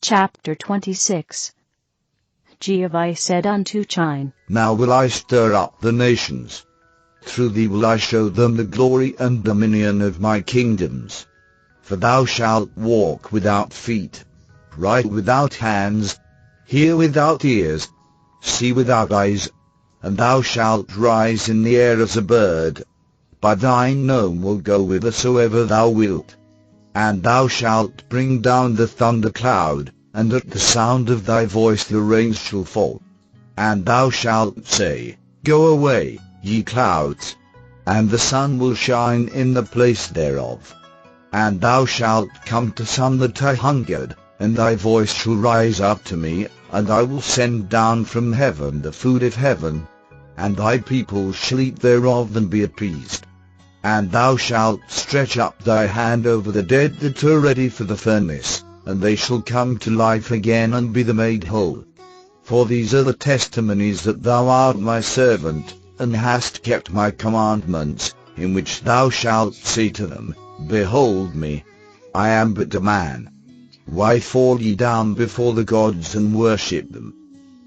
Chapter 26. Jehovah said unto Chine, Now will I stir up the nations. Through thee will I show them the glory and dominion of my kingdoms. For thou shalt walk without feet, write without hands, hear without ears, see without eyes, and thou shalt rise in the air as a bird. By thine nome will go whithersoever thou wilt. And thou shalt bring down the thundercloud, and at the sound of thy voice the rain shall fall. And thou shalt say, Go away, ye clouds, and the sun will shine in the place thereof. And thou shalt come to some that are hungered, and thy voice shall rise up to me, and I will send down from heaven the food of heaven, and thy people shall eat thereof and be appeased. And thou shalt stretch up thy hand over the dead that are ready for the furnace, and they shall come to life again and be made whole. For these are the testimonies that thou art my servant, and hast kept my commandments, in which thou shalt say to them, Behold me, I am but a man. Why fall ye down before the gods and worship them?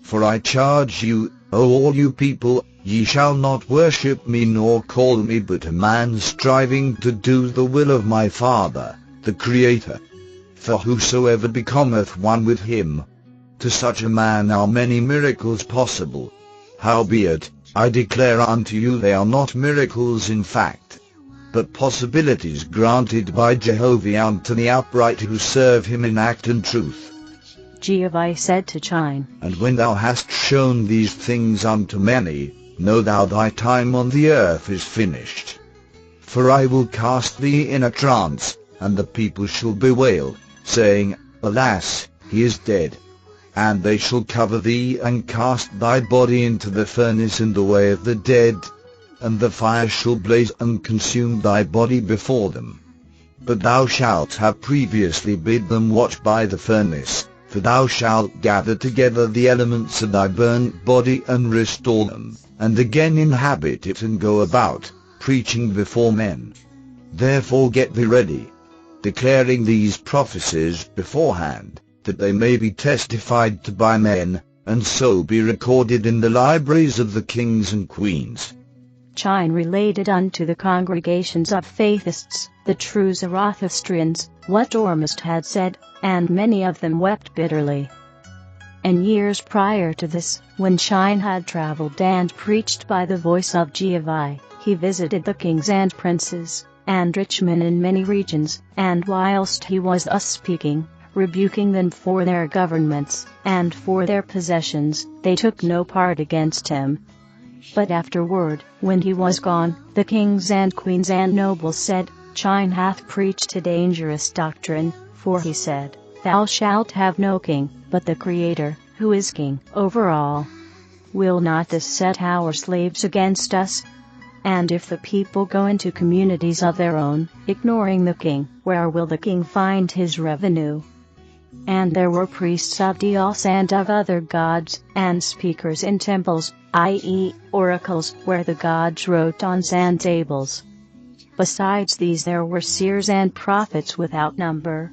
For I charge you, O all you people, ye shall not worship me nor call me but a man striving to do the will of my Father, the Creator. For whosoever becometh one with him, to such a man are many miracles possible. Howbeit, I declare unto you they are not miracles in fact, but possibilities granted by Jehovah unto the upright who serve him in act and truth. Jehovah said to Chine, And when thou hast shown these things unto many, know thou thy time on the earth is finished. For I will cast thee in a trance, and the people shall bewail, saying, Alas, he is dead. And they shall cover thee and cast thy body into the furnace in the way of the dead, and the fire shall blaze and consume thy body before them. But thou shalt have previously bid them watch by the furnace, for thou shalt gather together the elements of thy burnt body and restore them, and again inhabit it and go about, preaching before men. Therefore get thee ready, declaring these prophecies beforehand, that they may be testified to by men, and so be recorded in the libraries of the kings and queens. Chine related unto the congregations of Fathists, the true Zoroastrians, what Ormuzd had said, and many of them wept bitterly. And years prior to this, when Chine had traveled and preached by the voice of Jehovah, he visited the kings and princes, and rich men in many regions, and whilst he was thus speaking, rebuking them for their governments, and for their possessions, they took no part against him. But afterward, when he was gone, the kings and queens and nobles said, Chine hath preached a dangerous doctrine, for he said, Thou shalt have no king, but the Creator, who is king over all. Will not this set our slaves against us? And if the people go into communities of their own, ignoring the king, where will the king find his revenue? And there were priests of Dios and of other gods, and speakers in temples, i.e., oracles, where the gods wrote on sand tables. Besides these there were seers and prophets without number.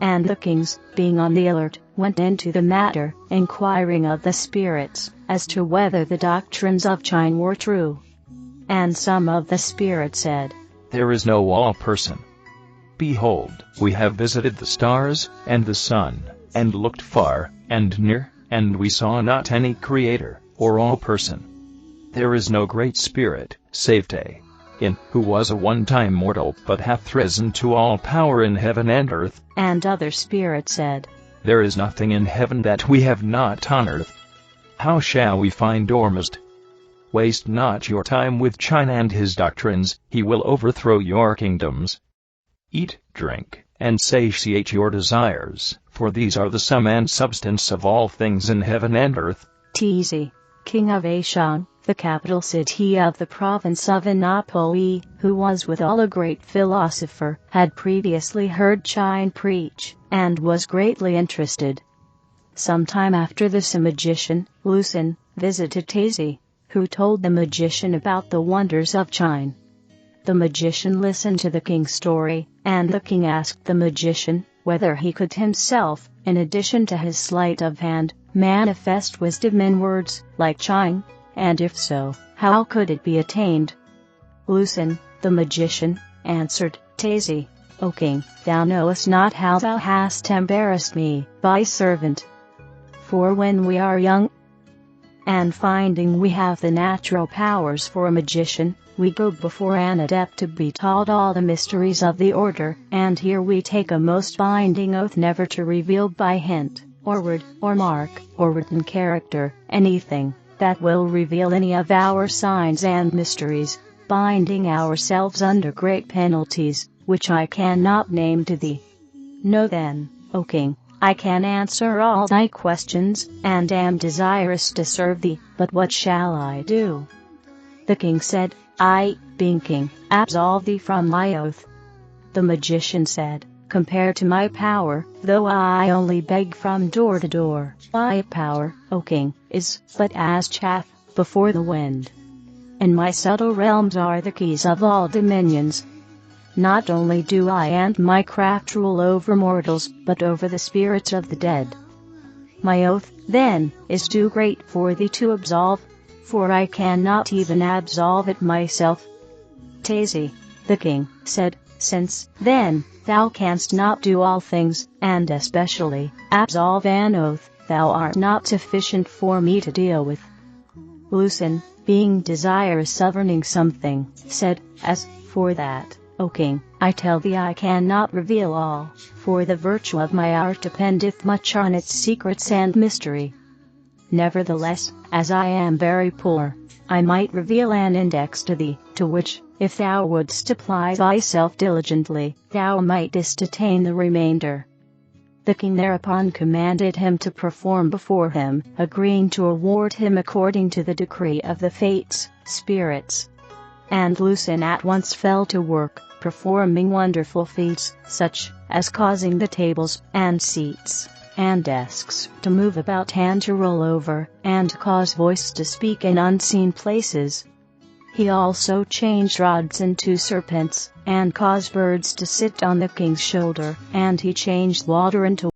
And the kings, being on the alert, went into the matter, inquiring of the spirits, as to whether the doctrines of Chine were true. And some of the spirits said, There is no all person. Behold, we have visited the stars, and the sun, and looked far, and near, and we saw not any creator, or all person. There is no great spirit, save Te, who was a one-time mortal, but hath risen to all power in heaven and earth. And other spirits said, There is nothing in heaven that we have not on earth. How shall we find Ormuzd? Waste not your time with Chine and his doctrines, he will overthrow your kingdoms. Eat, drink, and satiate your desires, for these are the sum and substance of all things in heaven and earth. Tizi, king of Ashan, the capital city of the province of Annapolis, who was withal a great philosopher, had previously heard Chine preach, and was greatly interested. Some time after this a magician, Lucin, visited Tizi, who told the magician about the wonders of Chine. The magician listened to the king's story, and the king asked the magician, whether he could himself, in addition to his sleight of hand, manifest wisdom in words like Chine, and if so, how could it be attained? Lucin, the magician, answered, Taisi, O king, thou knowest not how thou hast embarrassed me, thy servant. For when we are young, and finding we have the natural powers for a magician, we go before an adept to be taught all the mysteries of the order, and here we take a most binding oath never to reveal by hint, or word, or mark, or written character, anything that will reveal any of our signs and mysteries, binding ourselves under great penalties, which I cannot name to thee. Know then, O king, I can answer all thy questions, and am desirous to serve thee, but what shall I do? The king said, I, being king, absolve thee from thy oath. The magician said, compared to my power, though I only beg from door to door, thy power, O king, is but as chaff before the wind. And my subtle realms are the keys of all dominions. Not only do I and my craft rule over mortals, but over the spirits of the dead. My oath, then, is too great for thee to absolve, for I cannot even absolve it myself. Taisi, the king, said, since, then, thou canst not do all things, and especially, absolve an oath, thou art not sufficient for me to deal with. Lucin, being desirous of earning something, said, as for that, O king, I tell thee I cannot reveal all, for the virtue of my art dependeth much on its secrets and mystery. Nevertheless, as I am very poor, I might reveal an index to thee, to which, if thou wouldst apply thyself diligently, thou mightest attain the remainder. The king thereupon commanded him to perform before him, agreeing to award him according to the decree of the fates, spirits. And Lucin at once fell to work, performing wonderful feats, such as causing the tables, and seats, and desks to move about and to roll over, and cause voice to speak in unseen places. He also changed rods into serpents, and caused birds to sit on the king's shoulder, and he changed water into